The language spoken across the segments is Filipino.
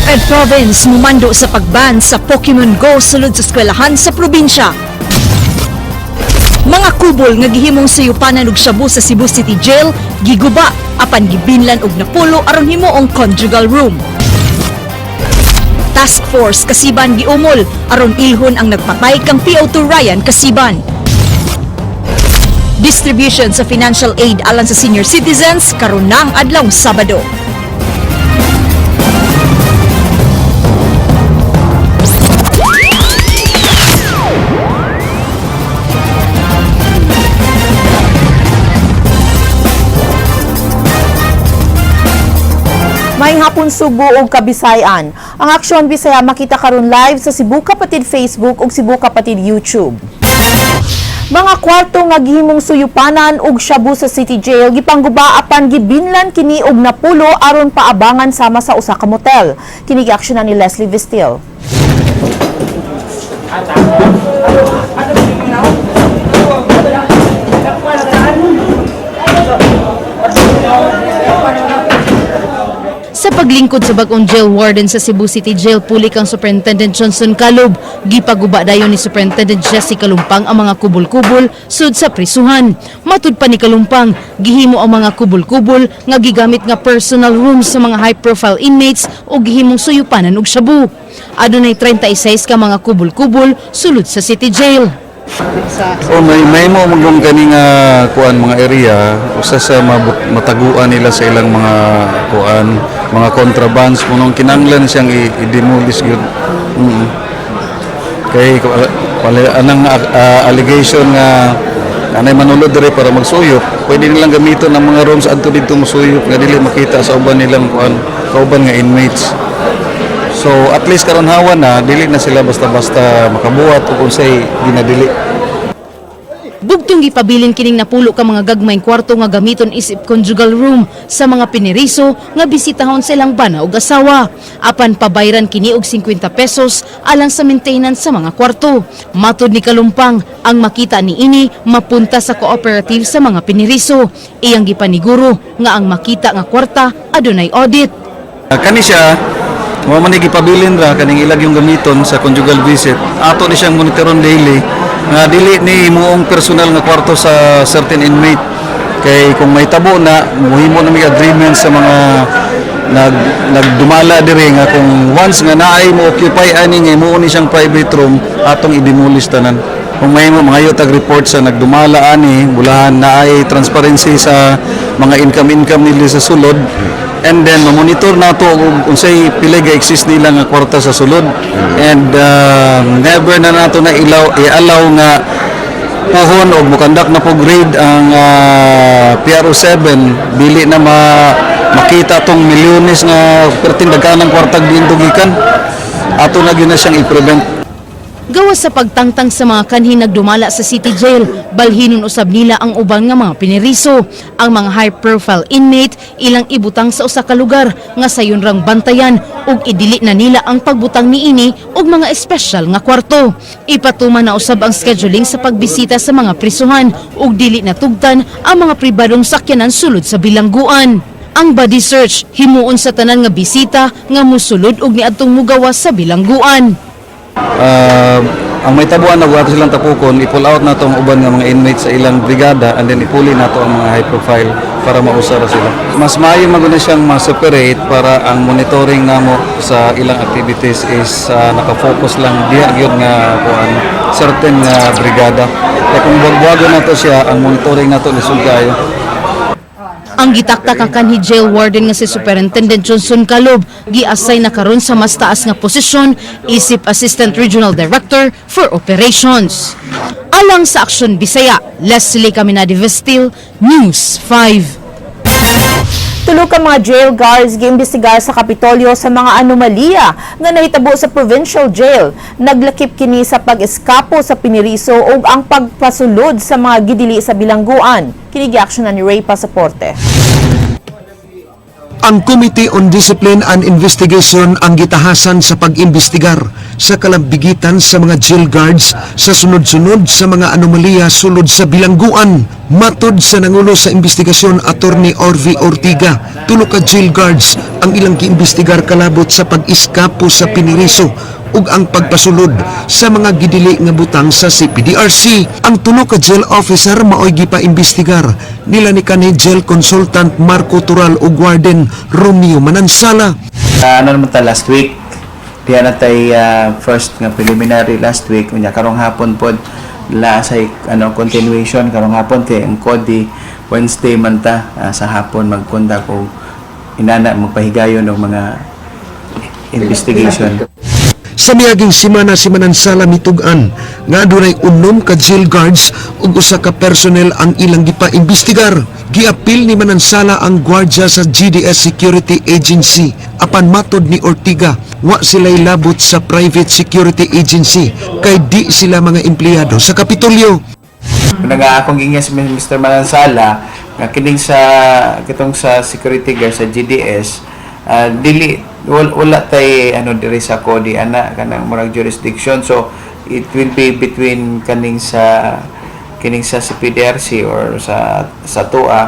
DepEd Province mumando sa pagban sa Pokemon Go sulod sa eskwelahan sa probinsya. Mga kubol nga gihimong suyupanan og shabu sa Cebu City Jail giguba apan gibinlan og napulo aron himuong conjugal room. Task Force Kasiban giumol aron ilhon ang nagpatay kang PO2 Ryan Kasiban. Distribution sa financial aid alang sa senior citizens karon ng adlaw Sabado. Maayong hapon Subo ug Kabisayan. Ang Aksyon Bisaya makita karon live sa Cebu Kapatid Facebook ug Cebu Kapatid YouTube. Mga kwarto nga gihimong suyupanan ug shabu sa City Jail gipangguba apan gibinlan kini og napulo aron paabangan sama sa usa ka motel. Kini gi-aksyonan ni Leslie Vistil. Sa paglingkod sa bag-ong jail warden sa Cebu City Jail, puli kang Superintendent Johnson Calob, gipaguba dayon ni Superintendent Jesse Kalumpang ang mga kubol-kubol sud sa prisuhan. Matud pa ni Kalumpang, gihimo ang mga kubol-kubol nga gigamit nga personal rooms sa mga high-profile inmates o gihimong suyupanan og shabu. Adunay 36 ka mga kubol-kubol sulod sa City Jail. May mo magong kaning kuan mga area usa sa mataguan nila sa ilang mga kuan mga contrabands munong kinanglan siyang i-demolish gyud. Kay anang allegation nga anay manulod diri para magsuyop, pwede nilang gamiton ang mga rooms adto didto masuyop nga dili makita sa uban nilang kuan kauban nga inmates. So at least karon hawan na dili na sila basta-basta makabuhat ug unsay ginadili. Bugtong gipabilin kining napulo ka mga gagmayng kwarto nga gamiton isip conjugal room sa mga piniriso nga bisitahon sa ilang bana ug asawa. Apan pabayran kini og 50 pesos alang sa maintenance sa mga kwarto. Matud ni Kalumpang, ang makita ni ini mapunta sa cooperative sa mga piniriso. Iyang gipaniguro nga ang makita nga kwarta adunay audit. Kani siya mo man gipabilin ra kaning ilag yung gamiton sa conjugal visit. Ato ni siyang monitoron daily nga dili ni muong personal nga kwarto sa certain inmate. Kay kung may tabo na mohimo na may agreement sa mga nagdumala diri nga kung once nga naay mo occupy ani nga mo ni siyang private room atong i-demolish tanan. Kung may mo mga tag report sa nagdumala ani bulahan naay transparency sa mga income nila sa sulod. And then monitor nato kung unsay pila ga-exist nila nga kwarta sa sulod. And never na nato na i-allow nga pohon o mukandak na po grade ang PRO7 dili na makita tong milyones nga pertindaganang kwartag diindugikan. Ato na gyud na siyang i-prevent. Gawas sa pagtangtang sa mga kanhin nagdumala sa City Jail, balhinon usab nila ang uban nga mga piniriso. Ang mga high-profile inmate ilang ibutang sa usa ka lugar nga sayon rang bantayan ug idili na nila ang pagbutang niini og mga espesyal nga kwarto. Ipatuman na usab ang scheduling sa pagbisita sa mga prisuhan ug dili na tugtan ang mga pribadong sakyanan sulod sa bilangguan. Ang body search himuon sa tanan nga bisita nga mosulod og niadtong mugawas sa bilangguan. Ang may tabuan na ato silang tapukon, i-pull out na itong uban ng mga inmates sa ilang brigada and then ipuli na ito ang mga high profile para mausara sila. Mas maayo maguna siyang ma-separate para ang monitoring namo sa ilang activities is nakafocus lang diya yun nga kuan certain brigada. Kaya kung buwag-buwago na ito siya, ang monitoring na ito lisod kayo. Ang gitaktak ang kanhi jail warden nga si Superintendent Johnson Calob gi-assign na karon sa mas taas nga posisyon isip Assistant Regional Director for Operations. Alang sa Aksyon Bisaya, Leslie Caminadi Vestil, News 5. Tulo ka mga jail guards giimbestigar sa Kapitolyo sa mga anomalya nga nahitabo sa provincial jail. Naglakip kini sa pag-eskapo sa piniriso ug ang pagpasulod sa mga gidili sa bilangguan. Kini gi-aksyonan ni Ray Pasaporte. Ang Committee on Discipline and Investigation ang gitahasan sa pag-imbestigar sa kalambigitan sa mga jail guards sa sunod-sunod sa mga anomalya sulod sa bilangguan. Matod sa nangulo sa investigasyon Attorney Orvi Ortiga, tulo ka jail guards ang ilang giimbestigar kalabot sa pag-iskapo sa piniriso ug ang pagpasulod sa mga gidili nga butang sa CPDRC. Ang tulo ka jail officer maoy gipaimbestigar nila ni kanhi jail consultant Marco Tural ug warden Romeo Manansala. Ano naman ta last week? Diyan na tay first nga preliminary last week. Unya karong hapon pod la sa continuation karong hapon kay ang kodi Wednesday man ta sa hapon magkondak og inana magpahigayon og mga investigation. Sa miaging simana si Manansala mitugan nga adunay 6 ka jail guards ug usa ka personnel ang ilang gipaimbestigar. Giapil ni Manansala ang gwardya sa GDS Security Agency apan matod ni Ortiga wa sila'y labot sa private security agency kay di sila mga empleyado sa Kapitolyo. Akong gingas si Mr. Manansala nga kining sa kitong sa security guard sa GDS dili wala tay diri sa kodi ana kanang murag jurisdiction, so it will be between kining sa CPDRC or sa TUA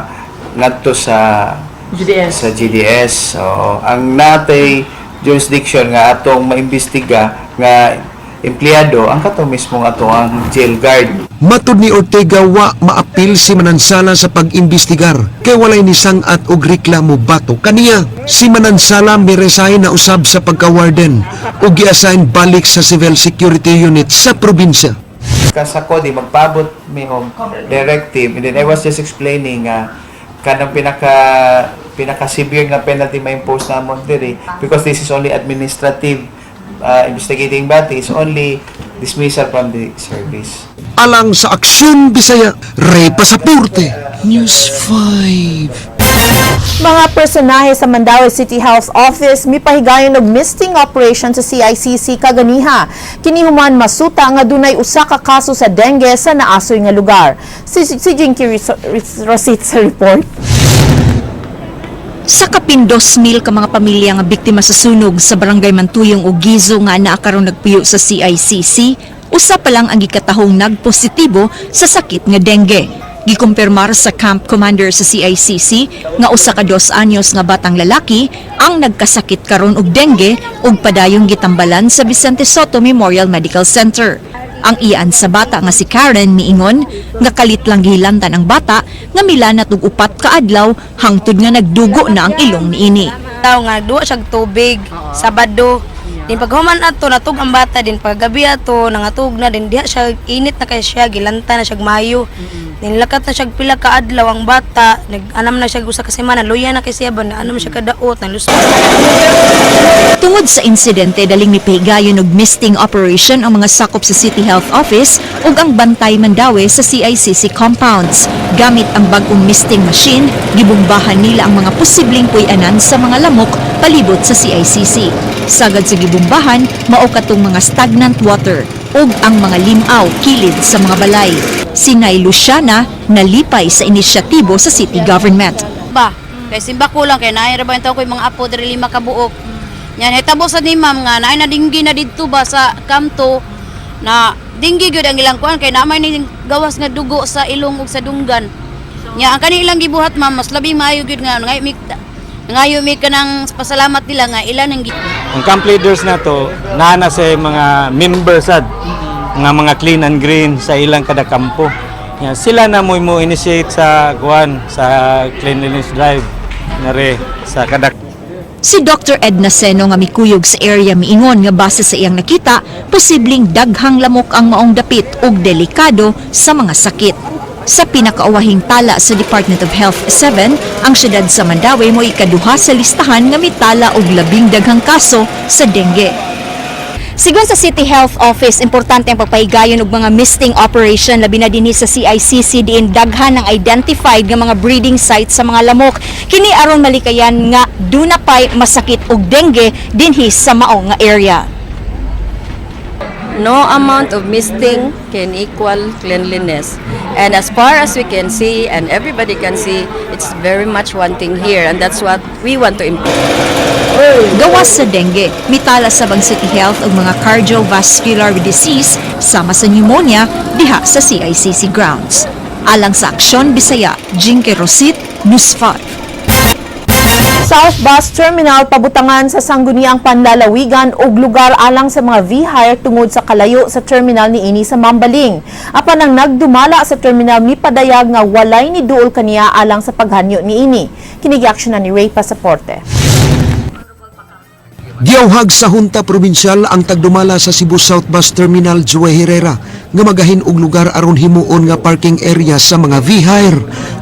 ngadto sa GDS. So ang natay jurisdiction nga atong maimbestiga nga empleyado ang kato mismo ato ang jail guard. Matod ni Ortega wa maapil si Manansala sa pag-imbestigar kay walay nisangat og reklamo bato kaniya. Si Manansala miresign na usab sa pagka-warden ug gi-assign balik sa Civil Security Unit sa probinsya. Sa kodi magpabot mi og directive, and then I was just explaining kanang pinaka severe nga penalty ma-impose namon diri because this is only administrative investigating body, is only dismissal from the service. Alang sa Aksyon Bisaya, Ray Pasaporte, News 5. Mga personahe sa Mandaue City Health Office mipahigayon og misting operation sa CICC kaganiha. Kini human masuta nga dunay usa ka kaso sa dengue sa naasoy nga lugar. Si Jinky Rosit sa report. Sa kapin 2,000 ka mga pamilya nga biktima sa sunog sa barangay Mantuyong ug Gizo nga naa karon nagpuyo sa CICC, usa pa lang ang gikatahong nagpositibo sa sakit nga dengue. Gikumpirmar sa camp commander sa CICC nga usa ka 2 anyos nga batang lalaki ang nagkasakit karon og dengue ug padayong gitambalan sa Vicente Soto Memorial Medical Center. Ang iyan sa bata nga si Karen miingon nga kalit lang gihilantan ang bata nga milanat og 4 ka adlaw hangtod nga nagdugo na ang ilong niini. Tao nga duwa siya tubig Sabado. Din paghuman ato natug ang bata, din paggabi ato nangatug na, din diha siya init na kay siya gilanta na siya mayo. Din lakat na siya pila ka adlaw ang bata, nag-anam na siya usa ka semana, luya na kay siya ba na anam siya kadaot na lusot. Tungod sa insidente, daling mipahigayon og misting operation ang mga sakop sa City Health Office ug ang Bantay Mandaue sa CICC compounds. Gamit ang bag-ong misting machine, gibumbahan nila ang mga posibleng puy-anan sa mga lamok palibot sa CICC. Sagad sa gibumbahan, mao katong mga stagnant water ug ang mga limaw kilid sa mga balay. Si Nay Luciana nalipay sa inisyatibo sa city government. Ba, kay simba ko lang kay naay ra ba taw ko mga apo diri 5 ka buok. Yan hitabo sa ni ma'am nga naay na dinggi na didto ba sa kamto na dinggi gyud ang ilang kuan kay namay ning gawas nga dugo sa ilong ug sa dunggan. Nya ang kanilang gibuhat ma'am mas labi maayo gyud nga ngayo mi kanang pasalamat nila nga ilan ang ang camp leaders na to nana sa mga members sad nga mga clean and green sa ilang kada kampo. Yeah, sila na mo initiate sa cleanliness drive nare sa kada. Si Dr. Edna Seno nga mikuyog sa area miingon nga base sa iyang nakita, posibleng daghang lamok ang maong dapit ug delikado sa mga sakit. Sa pinakaawahing tala sa Department of Health 7, ang syudad sa Mandaue mo ikaduha sa listahan nga mitala og 12 daghang kaso sa dengue. Sigon sa City Health Office, importante ang pagpahigayon og mga misting operation labi na dinhi sa CICC diin daghan ng identified nga mga breeding sites sa mga lamok. Kini aron malikayan nga dunapay masakit og dengue dinhi sa mao nga area. No amount of misting can equal cleanliness. And as far as we can see and everybody can see, it's very much wanting here, and that's what we want to improve. Gawas sa dengue, mitala sa Bang City Health og mga cardiovascular disease sama sa pneumonia diha sa CICC grounds. Alang sa Aksyon Bisaya, Jinky Rosit, News 5. South Bus Terminal pabutangan sa sangguniang panlalawigan ug lugar alang sa mga V-hire tungod sa kalayo sa terminal niini sa Mambaling. Apan ang nagdumala sa terminal mipadayag nga walay ni duol kaniya alang sa paghanyo niini. Kinigiaksyonan ni Ray Pasaporte. Giawhag sa Hunta Provincial ang tagdumala sa Cebu South Bus Terminal Joey Herrera nga magahin og lugar aron himuon nga parking area sa mga V-hire.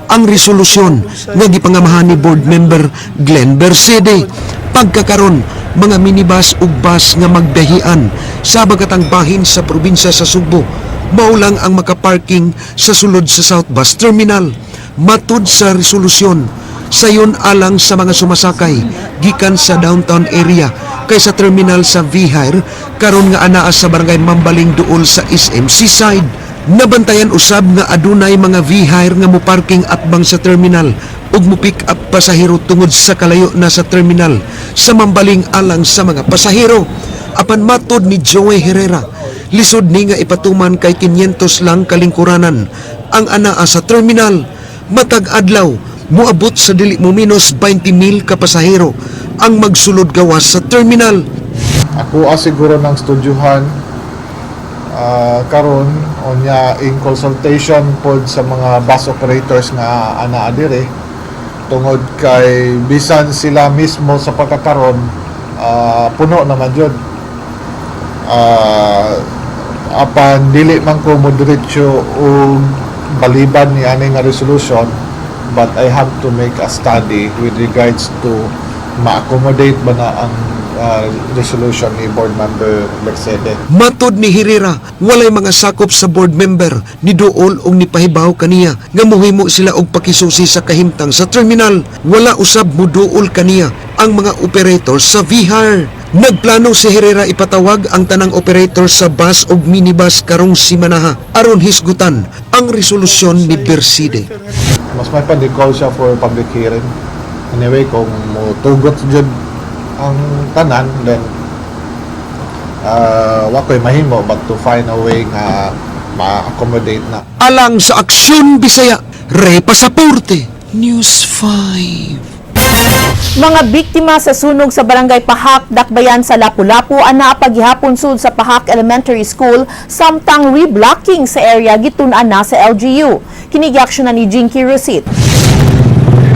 Ang resolusyon nga gipangamahan ni board member Glenn Bersede. Pagkakaron, mga minibus ug bus nga magdahian sa bagatang bahin sa probinsya sa Sugbo mao lang ang makaparking sa sulod sa South Bus Terminal. Matud sa resolusyon, sayon alang sa mga sumasakay gikan sa downtown area kaysa terminal sa V-hire karon nga anaa sa barangay Mambaling duol sa SMC side. Nabantayan usab nga adunay mga V-hire nga moparking atbang sa terminal ug mo-pick up pasahero tungod sa kalayo na sa terminal sa Mambaling alang sa mga pasahero. Apan matod ni Joey Herrera, lisod ni nga ipatuman kay 500 lang kalingkuranan ang anaa sa terminal. Matag adlaw moabot sa dili mo minus 20,000 ka pasahero ang magsulod gawas sa terminal. Ako siguro ng studyuhan karon onya in consultation pod sa mga bus operators nga anaa dire tungod kay bisan sila mismo sa pagkakaron puno naman jud. Apan dili man ko mo diretso og baliban ni ani nga resolution, but I have to make a study with regards to ma-accommodate ba na ang resolution ni board member Bersede. Matod ni Herrera, walay mga sakop sa board member ni duol og nipahibaw kaniya nga mohimo sila og pakisusi sa kahimtang sa terminal. Wala usab mo duol kaniya ang mga operator sa V-hire. Nagplano si Herrera ipatawag ang tanang operator sa bus ug minibus karong simanaha aron hisgutan ang resolusyon ni Bersede. Mas may pa-call siya for public hearing. Anyway, kung tugot dyan ang tanan, then wako'y mahimo but to find a way nga ma-accommodate na. Alang sa Aksyon Bisaya, Ray Pasaporte, News 5. Mga biktima sa sunog sa barangay Pahak, Dakbayan sa Lapu-Lapu ana paghihapon sud sa Pahak Elementary School samtang reblocking sa area gitun-an na sa LGU. Kinigiaksyonan ni Jinky Rosit.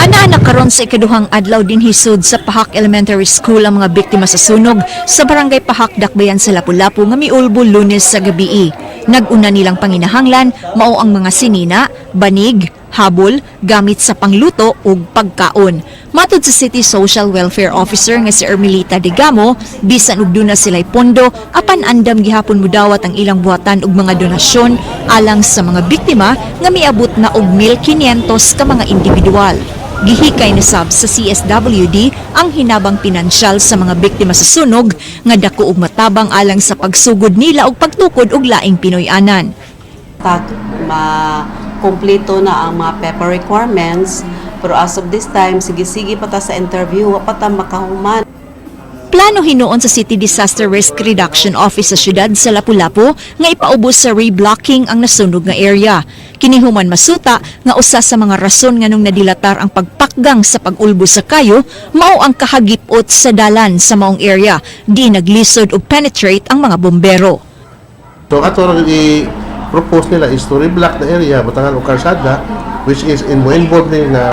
Ana karon sa ikaduhang adlaw din hisod sa Pahak Elementary School ang mga biktima sa sunog sa barangay Pahak, Dakbayan sa Lapu-Lapu nga miulbo Lunes sa gabii. Nag-una nilang panginahanglan mao ang mga sinina, banig, habol, gamit sa pangluto ug pagkaon. Matod sa City Social Welfare Officer nga si Ermelita Digamo, bisan og duna sila'y pondo, apan andam gihapon mudawat ang ilang buhatan og mga donasyon alang sa mga biktima nga miabot na og 1,500 ka mga individual. Gihikay na sab sa CSWD ang hinabang pinansyal sa mga biktima sa sunog nga dako og matabang alang sa pagsugod nila og pagtukod og laing Pinoy-anan. Kompleto na ang mga paper requirements, pero as of this time, sige-sige pa ta sa interview, wa pa ta makahuman. Plano hinuon sa City Disaster Risk Reduction Office sa syudad sa Lapu-Lapu nga ipaubos sa reblocking ang nasunog nga area. Kinihuman masuta nga usa sa mga rason nganong nadilatar ang pagpakgang sa pag-ulbo sa kayo mao ang kahagipot sa dalan sa maong area, di naglisod o penetrate ang mga bombero. So ato propose nila is to reblock the area batangan o karsada, which is involved nila na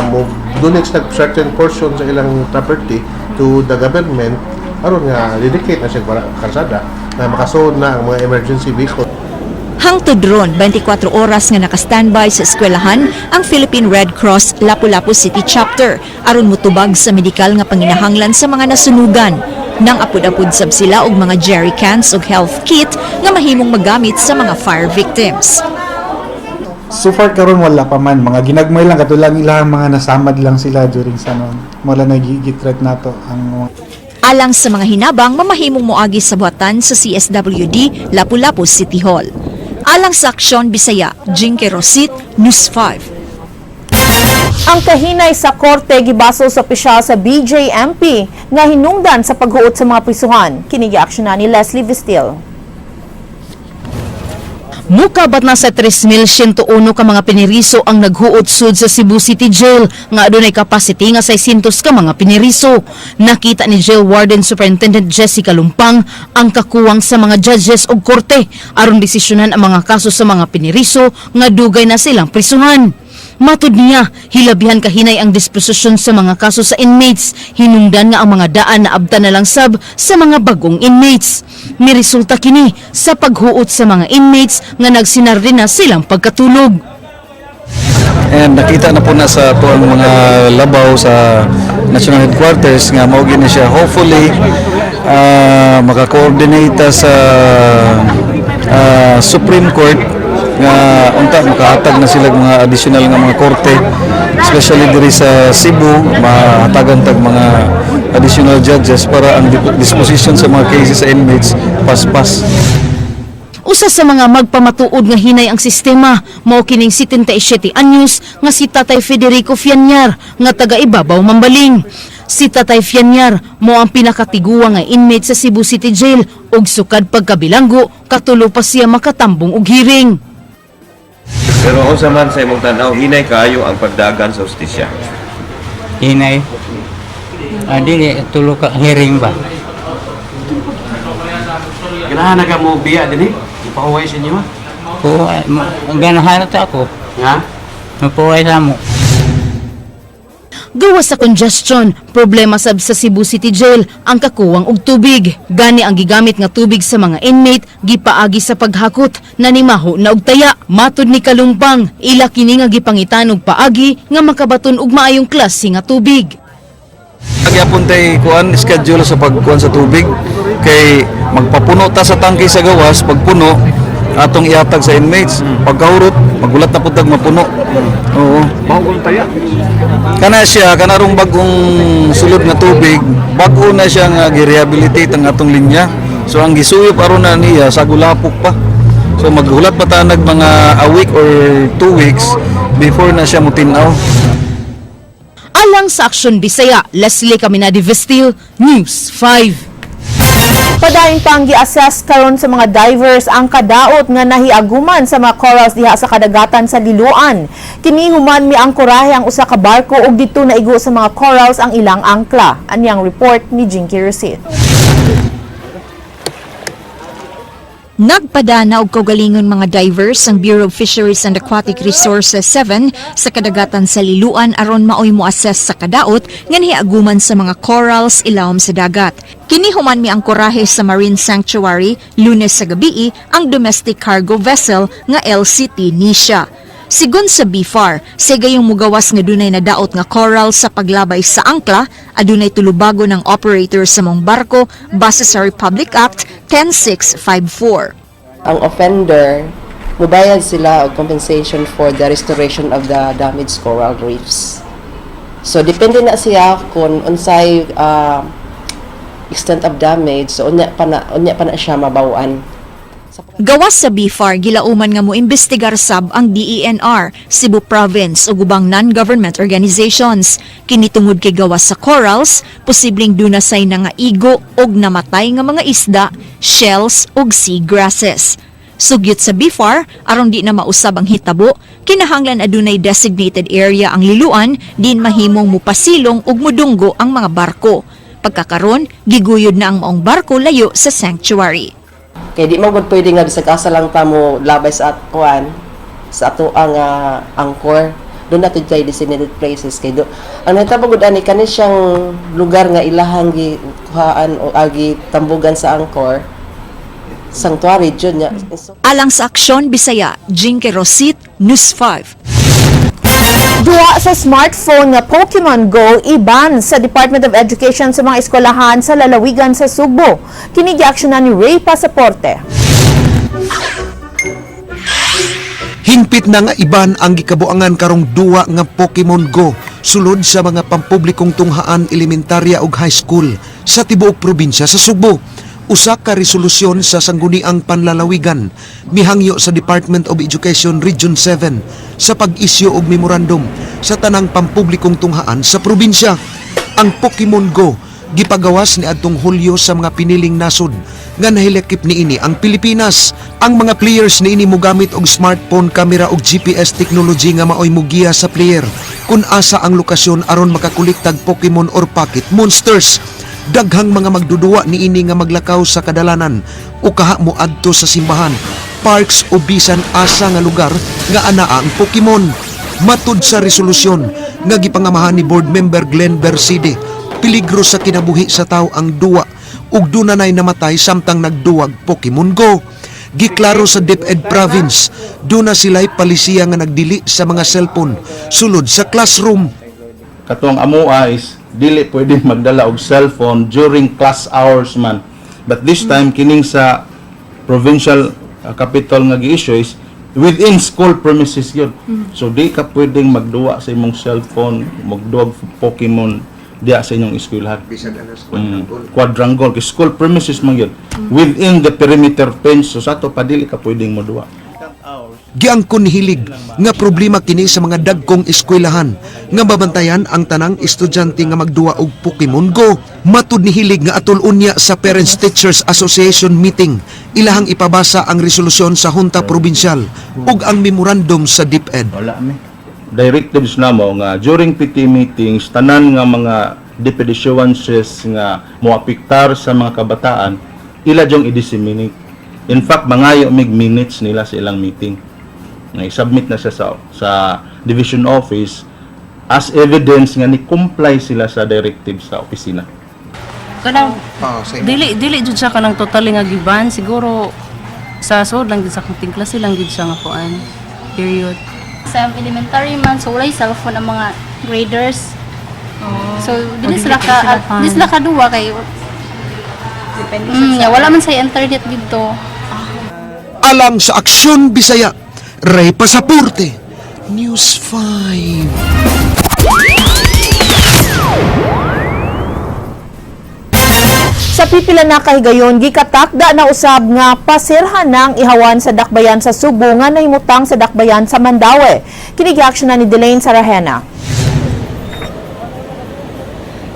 donate sa certain portion sa ilang property to the government aron nga dedicate na siya para karsada na makasood na ang mga emergency vehicle. Hangtod ron 24 oras nga naka-standby sa eskwelahan ang Philippine Red Cross Lapu-Lapu City Chapter aron mutubag sa medikal nga panginahanglan sa mga nasunugan. Nang apod-apod sab sila og mga jerry cans og health kit nga mahimong magamit sa mga fire victims. So far karon wala pa man, mga ginagmay lang katulang ilang mga nasamad lang sila during sa noon. Wala na gitret nato ang alang sa mga hinabang mamahimong moagi sa buhatan sa CSWD Lapu-Lapu City Hall. Alang sa Aksyon Bisaya, Jinky Rosit, News 5. Ang kahinay sa korte gibaso sa opisyal sa BJMP nga hinungdan sa paghuot sa mga prisuhan. Kinigiaksyonan ni Leslie Vistil. Mukabat na sa 3,101 ka mga piniriso ang naghuot sud sa Cebu City Jail nga adunay capacity nga 600 ka mga piniriso. Nakita ni Jail Warden Superintendent Jessica Lumpang ang kakuwang sa mga judges og korte aron desisyonan ang mga kaso sa mga piniriso nga dugay na silang prisuhan. Matud niya, hilabihan kahinay ang disposisyon sa mga kaso sa inmates. Hinungdan nga ang mga daan na abta na lang sab sa mga bagong inmates. May resulta kini sa paghuot sa mga inmates nga nagsinardi na silang pagkatulog. And nakita na po na sa tuwang mga labaw sa National Headquarters nga mao gini siya. Hopefully, maka-coordinate sa Supreme Court nga unta makahatag na sila mga additional nga mga korte, especially diri sa Cebu, mahatagan tag mga additional judges para ang disposition sa mga cases sa inmates paspas. Usa sa mga magpamatuod nga hinay ang sistema, mao kining 77 anyos nga si Tatay Federico Fianyar nga taga-Ibabaw Mambaling. Si Tatay Fianyar mo ang pinakatiguwa nga inmate sa Cebu City Jail ug sukad pagkabilanggo katulo pa siya makatambong og hearing. Pero unsa man sa imong tan-aw, hinay kaayo ang pagdagan sa hustisya. Hinay. Dili tulo ka hearing ba? Ganahan na ka mo biya dinhi? Ipahuway sa inyo? Oo, ganahan ta ako. Ha? Mapuway sa mo. Gawa sa congestion, problema sab sa Cebu City Jail ang kakuwang og tubig. Gani ang gigamit nga tubig sa mga inmate gipaagi sa paghakot na nimaho na og taya. Matud ni Kalumpang, ila kini nga gipangitan og paagi nga makabaton og maayong klase nga tubig. Agyapon tay kuan schedule sa pagkuan sa tubig kay magpapuno ta sa tangke sa gawas, pagpuno atong ihatag sa inmates. Pagkahurot, magulat na pud tag mapuno. Oo. Bagong taya. Kana siya, kanarong bagong sulod nga tubig, bago na siya nga gi-rehabilitate ang atong linya. So ang gisuyop aron na niya sa gulapok pa. So maghulat pa ta nag mga a week or 2 weeks before na siya mutinaw. Alang sa Aksyon Bisaya, Leslie Caminadi Vestil, News 5. Padayon pang gi-assess karon sa mga divers ang kadaot nga nahiaguman sa mga corals diha sa kadagatan sa Liloan. Kini human mi ang korahe ang usa ka barko ug dito naigo sa mga corals ang ilang angkla. Anyang report ni Jinky Rosit. Nagpadana og kaugalingon mga divers ang Bureau of Fisheries and Aquatic Resources 7 sa kadagatan sa Liloan aron maoy mo-assess sa kadaot nga nahiaguman sa mga corals ilawom sa dagat. Kini human mi ang korahe sa Marine Sanctuary Lunes sa gabii ang domestic cargo vessel nga LCT Nisha. Sigon sa BFAR, sigayong mugawas nga dunay nadaot nga coral sa paglabay sa angkla, adunay tulubago ng operator sa mong barko base sa Republic Act 10654. Ang offender, mubayad sila og compensation for the restoration of the damaged coral reefs. So depende na siya kung unsay extent of damage, so unya pa na siya mabawan. Gawas sa BFAR, gilauman nga mo imbestigar sab ang DENR, Cebu Province ug ubang non-government organizations. Kini tungod kay gawas sa corals, posibleng dunasay na nga igo og namatay nga mga isda, shells ug sea grasses. Sugyot sa BFAR, aron di na mausab ang hitabo, kinahanglan adunay designated area ang Liloan din mahimong mupasilong ug mudunggo ang mga barko. Pagkakaron, giguyod na ang maong barko layo sa sanctuary. Kaya di mo pwede nga bisag asa lang ta mo labay sa atkuan sa ato ang angkor. Doon natin tayo designated places kay do. Ang natabagod ani kani siyang lugar nga ilahang gikuhaan o agi tambugan sa angkor. Sanctuary jud nya. Alang sa Aksyon Bisaya, Jinky Rosit, News 5. Duwa sa smartphone nga Pokemon Go iban sa Department of Education sa mga eskwelahan sa lalawigan sa Subo. Kini giaksyonan ni Ray Pasaporte. Hingpit na nga iban ang gikabuangan karong duwa nga Pokemon Go sulod sa mga pampublikong tunghaan elementarya ug high school sa tibuok probinsya sa Subo. Usa ka resolusyon sa sangguniang panlalawigan mihangyo sa Department of Education Region 7 sa pag-isyu og memorandum sa tanang pampublikong tunghaan sa probinsya. Ang Pokemon Go gipagawas ni adtong Hulyo sa mga piniling nasod nga nahilakip niini ang Pilipinas Ang mga players niini mogamit og smartphone camera og GPS technology nga maoy mugiya sa player kung asa ang lokasyon aron makakuliktag Pokemon or pocket monsters. Daghang mga magdudua niini nga maglakaw sa kadalanan o kaha mo adto sa simbahan, parks o bisan asa nga lugar nga anaa ang Pokemon. Matud sa resolusyon nga gipangamahan ni board member Glenn Berside, peligro sa kinabuhi sa tao ang duwa ug dunay namatay samtang nagduwag Pokemon Go. Giklaro sa DepEd Province, duna sila'y palisiya nga nagdili sa mga cellphone sulod sa classroom. Katong amoa is dili pwede magdala og cellphone during class hours man. But this time kining sa provincial capital nga gi-issue is within school premises yun. So di ka pwedeng magduwa sa imong cellphone, magduwag Pokemon diya sa inyong eskwelahan. Quadrangle, school premises man yun. Within the perimeter fence, so sa to padili ka pwedeng moduwa. Giangkon hilig nga problema kini sa mga dagkong eskwelahan nga mabantayan ang tanang estudyante nga magduwa og Pokemon Go. Matud ni hilig nga atol unya sa Parents Teachers Association meeting, ilahang ipabasa ang resolusyon sa Hunta Probinsyal ug ang memorandum sa DepEd. Directives namo nga during PT meetings tanan nga mga DepEd issuances nga moapektar sa mga kabataan ila jong i-disseminate. In fact, mangayo mig minutes nila sa ilang meeting. Nga i-submit na siya sa division office as evidence nga ni-comply sila sa directive sa opisina. Kanang dili jud siya kanang totally nga giban, siguro sa sod lang gid sa kunting klase lang gid siya nga kuan. Period. Sa elementary man, so walay cellphone ang mga graders. So, dili sila kaduwa kay wala man sa internet dito. Alang sa Aksyon Bisaya, Ray Pasaporte, News 5. Sa pipila na kahigayon, gikatakda na usab nga pasirhan ng ihawan sa dakbayan sa Subo nga nahimutang sa dakbayan sa Mandaue. Kini-action na ni Delaine Sarahena.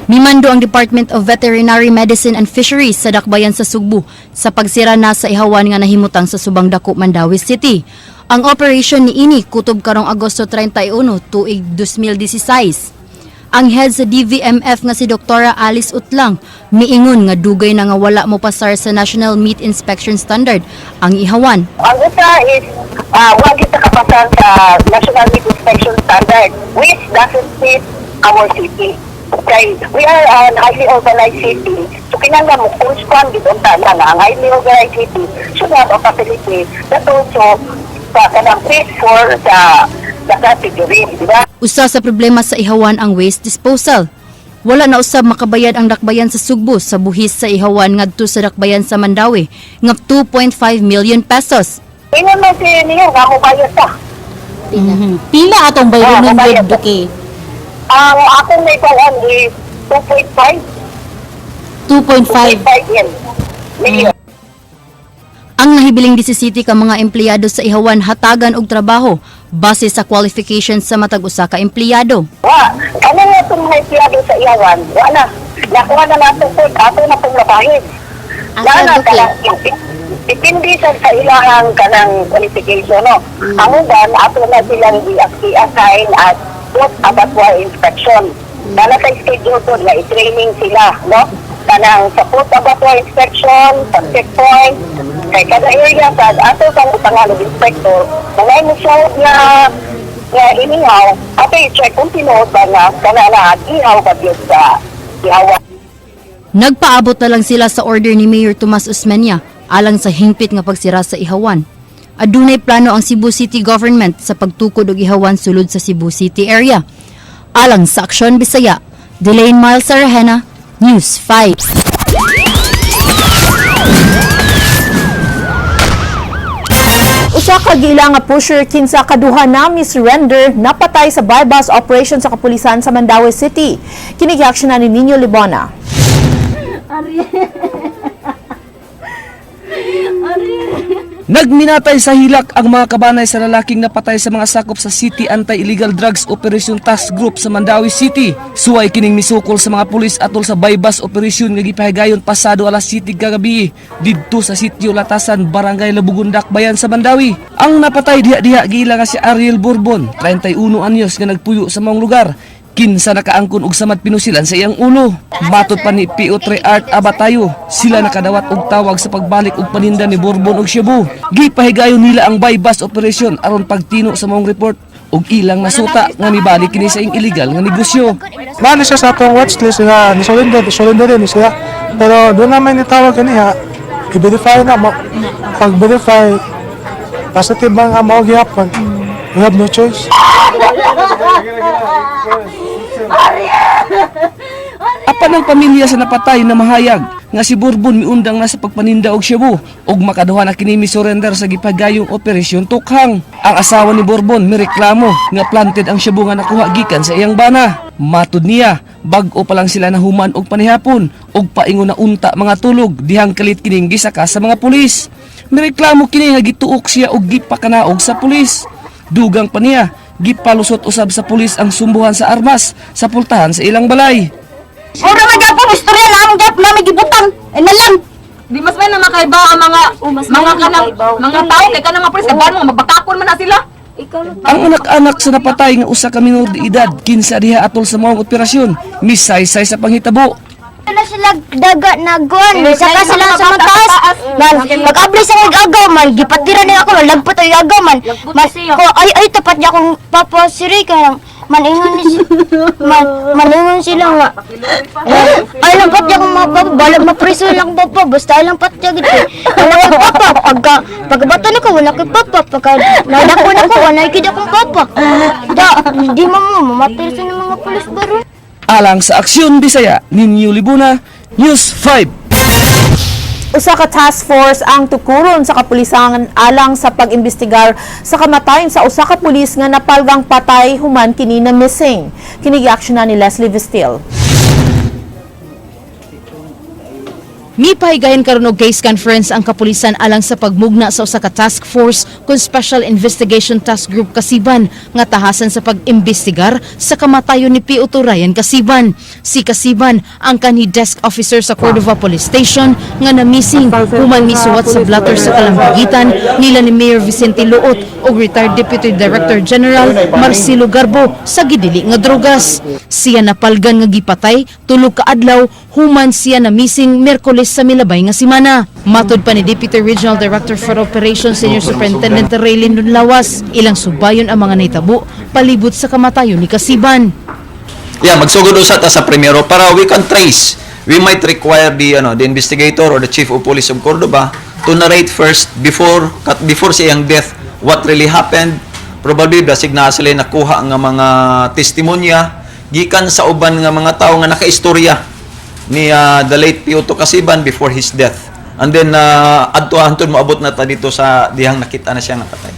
Mimando ang Department of Veterinary Medicine and Fisheries sa dakbayan sa Sugbo sa pagsira na sa ihawan nga nahimutang sa Subang Dako, Mandaue City. Ang operation ni ini kutob karong Agosto 31, tuig 2016. Ang head sa DVMF nga si Dr. Alice Utlang miingon nga dugay na nga wala mo pasar sa National Meat Inspection Standard ang ihawan. Ang isa is wag kita kapasar sa National Meat Inspection Standard which doesn't fit our city. Okay, we are an highly organized city. So kinahanglan mo correspond with na ang highly organized city should have a facility that also kanang fit for the category, di ba? Usa sa problema sa ihawan ang waste disposal. Wala na usab makabayad ang dakbayan sa Sugbo sa buhis sa ihawan ngadto sa dakbayan sa Mandaue nga 2.5 million pesos. Ingon mo si niya nga mo bayad ta. Pila atong bayaron ng Duki? Ang akong may kawan is 2.5. 2.5 million. Ang nahibiling 17 ka mga empleyado sa ihawan hatagan og trabaho base sa qualifications sa matag usa ka empleyado. Ano nga itong mga empleyado sa ihawan? Wala. Nakuha na natin po, ato na pong napahid. Lana ka lang, dipindi sa ilahang kanang qualification, no? Ang uban, ato na silang i-assign as food abattoir inspection. Lana sa schedule po na i-training sila, no? Kanang sa food abattoir inspection, sa checkpoint, kay kada area sa ato kang pangalog inspector, mga mo siya nga inihaw, ato i-check kung tinuod ba na kanala ihaw ba yun sa ihawan. Nagpaabot na lang sila sa order ni Mayor Tomas Osmeña alang sa hingpit nga pagsira sa ihawan. Adunay plano ang Cebu City Government sa pagtukod og ihawan sulod sa Cebu City area. Alang sa Aksyon Bisaya, Delaine Miles Sarahena, News 5. Usa ka gila nga pusher kinsa kaduha na mi-surrender napatay sa bypass operation sa kapulisan sa Mandaue City. Kini-action na ni Nino Libona. Ari. Nagminatay sa hilak ang mga kabanay sa lalaking napatay sa mga sakop sa City Anti-Illegal Drugs Operation Task Group sa Mandawi City. Suway kining misukol sa mga pulis atol sa bypass operasyon nga gipahigayon pasado alas 7 kagabi didto sa sitio Latasan, Barangay Labugundak, Bayan sa Mandawi. Ang napatay diha-diha giila nga si Ariel Bourbon, 31 anyos nga nagpuyo sa maong lugar. Kinsa nakaangkon og samad pinusilan sa iyang ulo. Matod pa ni P.O. Art Abatayo, sila nakadawat og tawag sa pagbalik og paninda ni Bourbon og Cebu. Gipahigayon nila ang bypass operation aron pagtino sa maong report og ilang nasuta nga mibalik kini sa iyang illegal nga negosyo. Bali siya sa atong watchlist nga nisolendo rin siya. Pero doon naman itawag kaniya, i-verify na pag-verify positive ba nga mao gihapon. We have no choice. Apan ang pamilya sa napatay na mahayag nga si Bourbon miundang na sa pagpaninda og Cebu ug makaduha na kini mi-surrender sa gipagayong operasyon Tukhang. Ang asawa ni Bourbon mireklamo nga planted ang Cebu nga nakuha gikan sa iyang bana. Matud niya, bag-o pa lang sila nahuman og panihapon ug paingon na unta mga tulog dihang kalit kining gisaka sa mga pulis. Mireklamo kini nga gituok siya og gipakanaog sa pulis. Dugang pa niya, gipalusot usab sa pulis ang sumbuhan sa armas sa pultahan sa ilang balay. Ora man gyapon istorya na ang gyap nami gibutang. Na lang. Di mas may na makaibaw ang mga tao kay kanang mga pulis kay bano magbakakon man na sila. Ang anak-anak sa napatay nga usa ka minor de edad kinsa diha atol sa maong operasyon misaysay sa panghitabo. Na sila daga na gon, saka sila sa mataas. Mag-abli sa agaw man, gipatira niya ako, lagpat ay agaw man. Ay tapat niya akong papa siri kaya maningon sila nga. Ay lampat niya akong mga papa, balag mapriso lang papa, basta lampat niya gitu. Wala kay papa, pagkabata na ka, wala kay papa, pagka nadako na ko, wala kay akong papa. Di mamapriso ng mga pulis baron. Alang sa Aksyon Bisaya, Ninyo Libuna, News 5. Usa ka task force ang tukuron sa kapulisan alang sa pag-imbestigar sa kamatayon sa usa ka pulis nga napalgang patay human kini na missing. Kini gi-aksyonan ni Leslie Vistil. Mipahigayon karon og case conference ang kapulisan alang sa pagmugna sa usa ka task force kun Special Investigation Task Group Kasiban nga tahasan sa pag-imbestigar sa kamatayon ni P.O. Ryan Kasiban. Si Kasiban ang kanhi desk officer sa Cordova Police Station nga na-missing human misuwat sa blatter sa kalambugitan nila ni Mayor Vicente Luot ug retired Deputy Director General Marcelo Garbo sa gidili nga drogas. Siya napalgan nga gipatay tulo ka adlaw human siya na-missing Miyerkules sa milabay nga simana. Matod pa ni Deputy Regional Director for Operations Senior Superintendent Raylin Dunlawas, ilang subayon ang mga naitabo palibot sa kamatayon ni Kasiban. Yeah, magsugod usa ta sa primero para we can trace. We might require the investigator or the chief of police of Cordova to narrate first before siyang death what really happened. Probably basig na sila nakuha nga mga testimonya gikan sa uban nga mga tao nga nakaistorya ni the late P.O. Kasiban before his death. And then adto moabot na ta dito sa dihang nakita na siya napatay.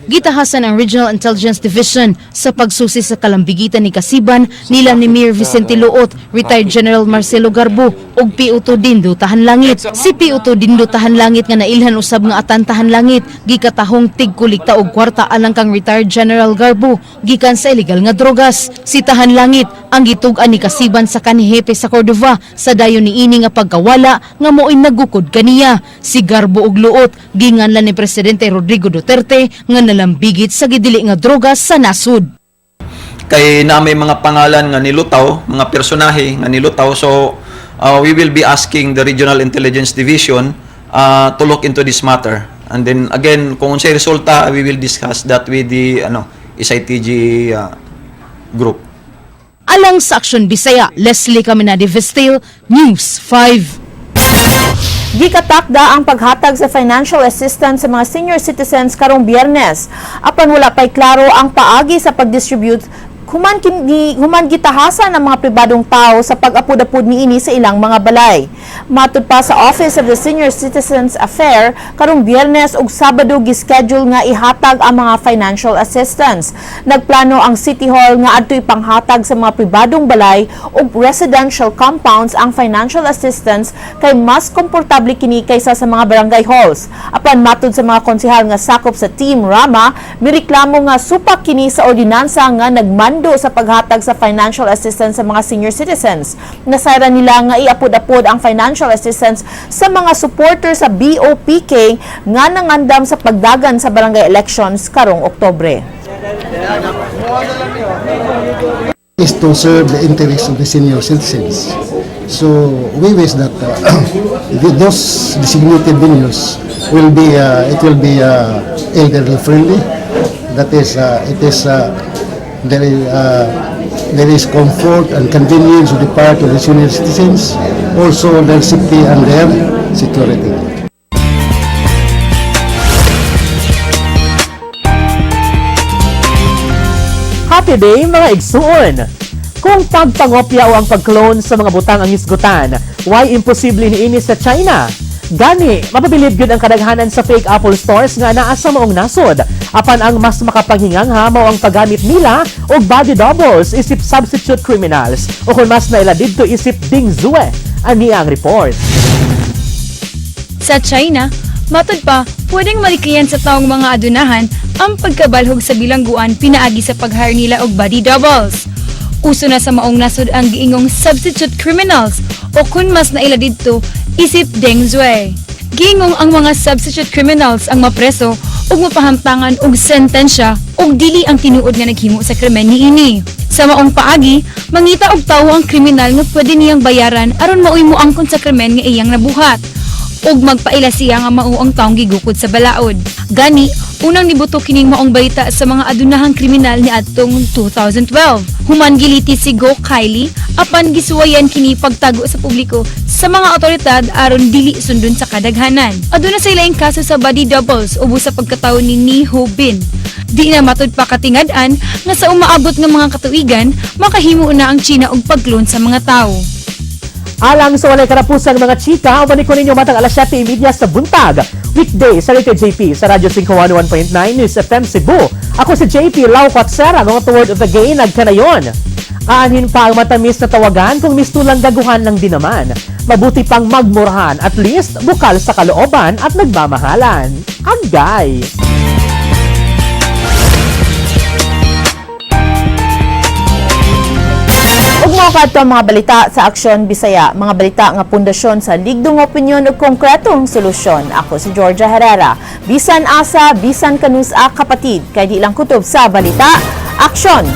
Gitahasan ang Regional Intelligence Division sa pagsusi sa kalambigitan ni Kasiban nila ni Mayor Vicente Luot, retired General Marcelo Garbo ug P.O. Dindo Tahanlangit. Si P.O. Dindo Tahanlangit nga nailhan usab nga atan Tahanlangit gikatahong tigkulikta og kwarta alang kang retired General Garbo gikan sa illegal nga drogas. Si Tahanlangit ang gitug-an ni Kasiban sa kanihepe sa Cordova sa dayon niini nga pagkawala nga mo'y nagukod kaniya. Si Garbo ug Luot ginganlan ni Presidente Rodrigo Duterte nga nalambigit sa gidili nga drogas sa nasud. Kay na may mga pangalan nga nilutaw, mga personahe nga nilutaw, so we will be asking the Regional Intelligence Division to look into this matter. And then again, kung unsay resulta, we will discuss that with the SITG group. Alang sa Aksyon Bisaya, Leslie Caminade Vistil, News 5. Gikatakda ang paghatag sa financial assistance sa mga senior citizens karong Biyernes. Apan wala pa'y klaro ang paagi sa pag-distribute human gitahasan ng mga pribadong tao sa pag-apod-apod niini sa ilang mga balay. Matud pa sa Office of the Senior Citizens Affair, karong Biyernes ug Sabado gischedule nga ihatag ang mga financial assistance. Nagplano ang City Hall nga adtoy panghatag sa mga pribadong balay ug residential compounds ang financial assistance kay mas komportable kini kaysa sa mga barangay halls. Apan matud sa mga konsehal nga sakop sa Team Rama, mireklamo nga supak kini sa ordinansa nga nagmando sa paghatag sa financial assistance sa mga senior citizens. Nasayra nila nga iapod-apod ang financial assistance sa mga supporter sa BOPK nga nangandam sa pagdagan sa barangay elections karong Oktobre. Is to serve the interests of the senior citizens. So we wish that those designated venues will be elderly friendly. That is there is comfort and convenience on the part of the senior citizens, also their safety and their security. Happy day mga igsuon! Kung pagpangopya o ang pag-clone sa mga butang ang hisgutan, why imposible niini sa China? Gani, mapabilib yun ang kadaghanan sa fake Apple stores nga naa sa maong nasod. Apan ang mas makapanghingang mao ang paggamit nila og body doubles isip substitute criminals o kung mas naila didto isip Ding Zue. Ani ang report. Sa China, matud pa, pwedeng malikayan sa taong mga adunahan ang pagkabalhog sa bilangguan pinaagi sa pag-hire nila og body doubles. Uso na sa maong nasod ang giingong substitute criminals o kung mas naila didto isip Deng Zue. Giingong ang mga substitute criminals ang mapreso ug mapahamtangan og sentensya ug dili ang tinuod nga naghimo sa krimen niini. Sa maong paagi, mangita og tawo ang kriminal nga pwede niyang bayaran aron maoy moangkon sa krimen nga iyang nabuhat ug magpaila siya nga mao ang taong gigukod sa balaod. Gani, unang nibuto kining maong balita sa mga adunahang kriminal ni adtong 2012. Human giliti si Go Kylie apan gisuwayan kini pagtago sa publiko sa mga otoridad aron dili sundon sa kadaghanan. Aduna sa ilaing kaso sa body doubles ubos sa pagkatawo ni Ni Ho Bin. Di na matud pa katingad-an nga sa umaabot nga mga katuigan makahimo na ang China og pag-clone sa mga tao. Alang sa walay karapusang mga chika, umanik ko ninyo matang alas 7:30 sa buntag. Weekday sa Rated JP sa Radyo 511.9 News FM Cebu. Ako si JP Lau Quatsera, mga word of the day, nagkanayon. Aanhin pa ang matamis na tawagan kung mistulang daguhan lang din naman. Mabuti pang magmurahan, at least bukal sa kalooban at nagmamahalan. Agay! Ug mga kadto mga balita sa Aksyon Bisaya, mga balita nga pundasyon sa ligdong opinyon ug konkretong solusyon. Ako si Georgia Herrera. Bisan asa, bisan kanus kapatid, kay di lang kutob sa balita, Aksyon